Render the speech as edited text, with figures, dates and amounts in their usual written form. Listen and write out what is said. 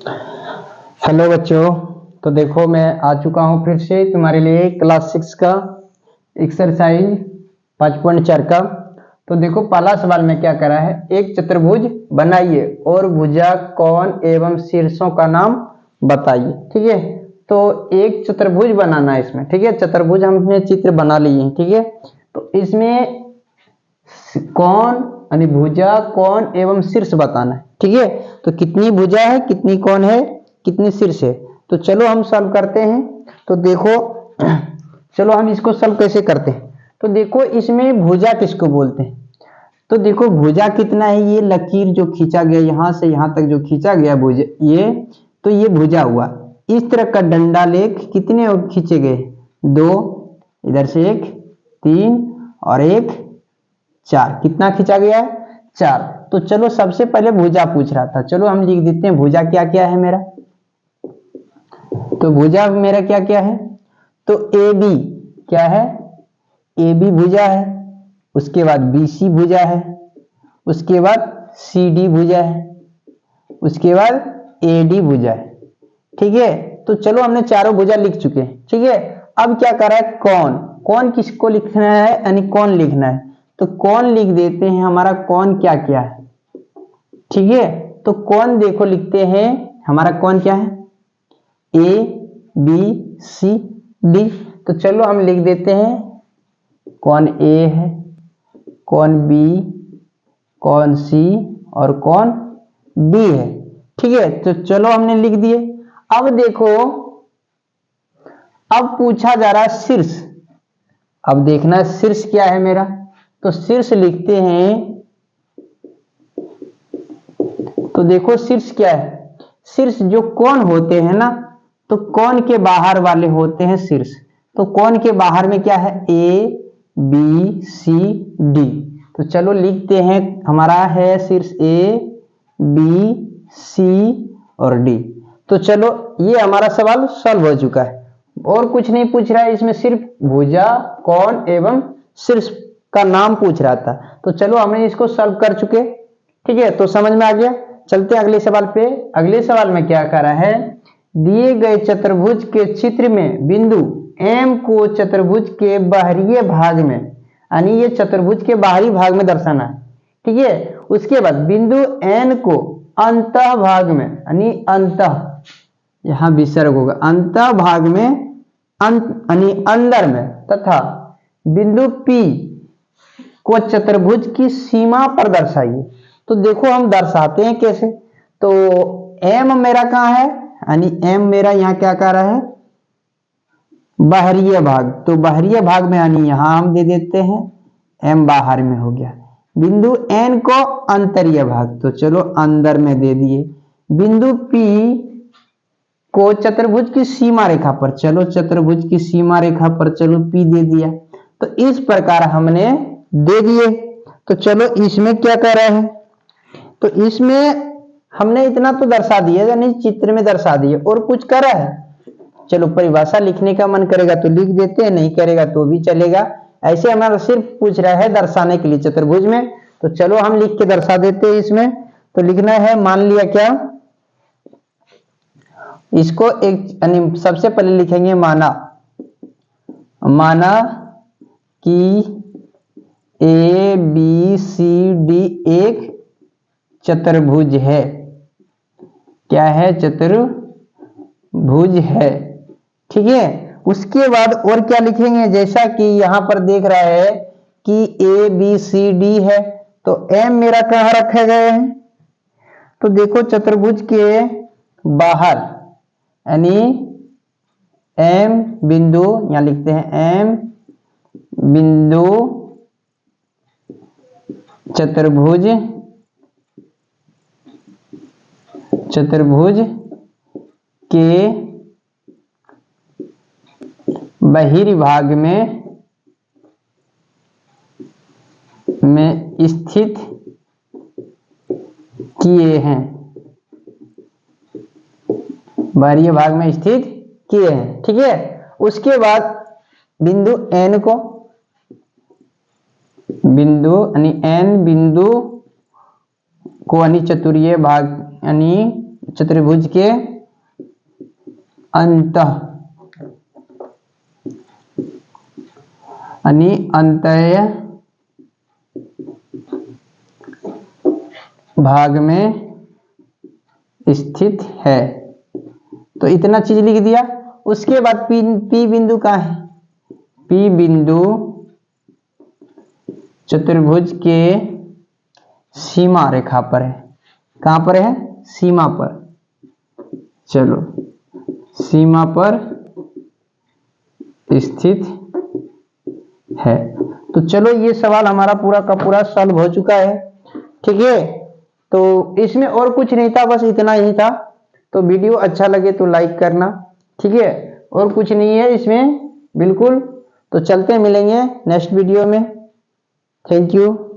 Hello बच्चों। तो देखो मैं आ चुका हूँ फिर से तुम्हारे लिए क्लास 6 का एक्सरसाइज 5.4 का। तो देखो पहला सवाल में क्या करा है, एक चतुर्भुज बनाइए और भुजा कोण एवं शीर्षों का नाम बताइए। ठीक है, तो एक चतुर्भुज बनाना है इसमें। ठीक है, चतुर्भुज हमने चित्र बना लिए हैं। ठीक है, तो इसमें कोण यानी भुजा कोण एवं शीर्ष बताना है। ठीक है, तो कितनी भुजा है, कितनी कोण है, कितनी शीर्ष है। तो चलो हम सॉल्व करते हैं। तो देखो चलो हम इसको सॉल्व कैसे करते हैं। तो देखो इसमें भुजा किसको बोलते हैं। तो देखो भुजा कितना है, ये लकीर जो खींचा गया यहां से यहां तक जो खींचा गया भुजा, ये तो ये भुजा हुआ। इस तरह का डंडा लेख कितने खींचे गए, दो, इधर से एक, तीन और एक, चार। कितना खींचा गया है, चार। तो चलो सबसे पहले भुजा पूछ रहा था, चलो हम लिख देते हैं भुजा क्या क्या है मेरा। तो भुजा मेरा क्या क्या है, तो ए बी क्या है, ए बी भुजा है। उसके बाद बी सी भुजा है, उसके बाद सी डी भुजा है, उसके बाद ए डी भुजा है। ठीक है, तो चलो हमने चारों भुजा लिख चुके हैं। ठीक है, अब क्या कर रहा है, कौन कौन किसको लिखना है, यानी कौन लिखना है। तो कौन लिख देते हैं, हमारा कौन क्या क्या है। ठीक है, तो कौन देखो लिखते हैं, हमारा कौन क्या है, ए बी सी डी। तो चलो हम लिख देते हैं कौन ए है, कौन बी, कौन सी और कौन डी है। ठीक है, तो चलो हमने लिख दिए। अब देखो अब पूछा जा रहा है शीर्ष। अब देखना है शीर्ष क्या है मेरा। तो शीर्ष लिखते हैं, तो देखो शीर्ष क्या है, शीर्ष जो कोण होते हैं ना, तो कोण के बाहर वाले होते हैं शीर्ष। तो कोण के बाहर में क्या है, ए बी सी डी। तो चलो लिखते हैं, हमारा है शीर्ष ए बी सी और डी। तो चलो ये हमारा सवाल सॉल्व हो चुका है, और कुछ नहीं पूछ रहा है इसमें, सिर्फ भुजा कोण एवं शीर्ष का नाम पूछ रहा था। तो चलो हमने इसको सॉल्व कर चुके। ठीक है, तो समझ में आ गया। चलते हैं अगले सवाल पे। अगले सवाल में क्या करा है, दिए गए चतुर्भुज के चित्र में बिंदु एम को चतुर्भुज के बाहरी भाग में, यानी ये चतुर्भुज के बाहरी भाग में दर्शाना है। ठीक है, उसके बाद बिंदु एन को अंतः भाग में, यानी अंतः यहां विसर्ग होगा, अंतः भाग में यानी अंदर में, तथा बिंदु पी को चतुर्भुज की सीमा पर दर्शाइए। तो देखो हम दर्शाते हैं कैसे। तो एम मेरा कहाँ है, यानी एम मेरा यहाँ क्या कर रहा है, बाहरी भाग। तो बाहरी भाग में यानी यहां हम दे देते हैं, एम बाहर में हो गया। बिंदु एन को अंतरीय भाग, तो चलो अंदर में दे दिए। बिंदु पी को चतुर्भुज की सीमा रेखा पर, चलो चतुर्भुज की सीमा रेखा पर चलो पी दे दिया। तो इस प्रकार हमने दे दिए। तो चलो इसमें क्या कर रहा है, तो इसमें हमने इतना तो दर्शा दिया, यानी चित्र में दर्शा दिए, और कुछ कर रहा है। चलो परिभाषा लिखने का मन करेगा तो लिख देते हैं, नहीं करेगा तो भी चलेगा। ऐसे हमारा सिर्फ पूछ रहा है दर्शाने के लिए चतुर्भुज में। तो चलो हम लिख के दर्शा देते हैं इसमें। तो लिखना है, मान लिया क्या, इसको एक यानी सबसे पहले लिखेंगे माना, माना कि ए बी सी डी एक चतुर्भुज है। क्या है, चतुर्भुज है। ठीक है, उसके बाद और क्या लिखेंगे, जैसा कि यहां पर देख रहा है कि ए बी सी डी है, तो एम मेरा कहां रखे गए हैं। तो देखो चतुर्भुज के बाहर, यानी एम बिंदु, यहां लिखते हैं एम बिंदु चतुर्भुज, चतुर्भुज के बहिर्भाग में स्थित किए हैं, बाहरी भाग में स्थित किए हैं। ठीक है, उसके बाद बिंदु एन को, बिंदु यानी एन बिंदु को यानी चतुर्भुज भाग यानी चतुर्भुज के अंतः अंतःय भाग में स्थित है। तो इतना चीज लिख दिया। उसके बाद पी बिंदु कहाँ है? पी बिंदु चतुर्भुज के सीमा रेखा पर है। कहां पर है? सीमा पर। चलो, सीमा पर स्थित है। तो चलो, ये सवाल हमारा पूरा का पूरा सॉल्व हो चुका है। ठीक है, तो इसमें और कुछ नहीं था, बस इतना ही था। तो वीडियो अच्छा लगे तो लाइक करना। ठीक है, और कुछ नहीं है इसमें बिल्कुल। तो चलते मिलेंगे नेक्स्ट वीडियो में। Thank you.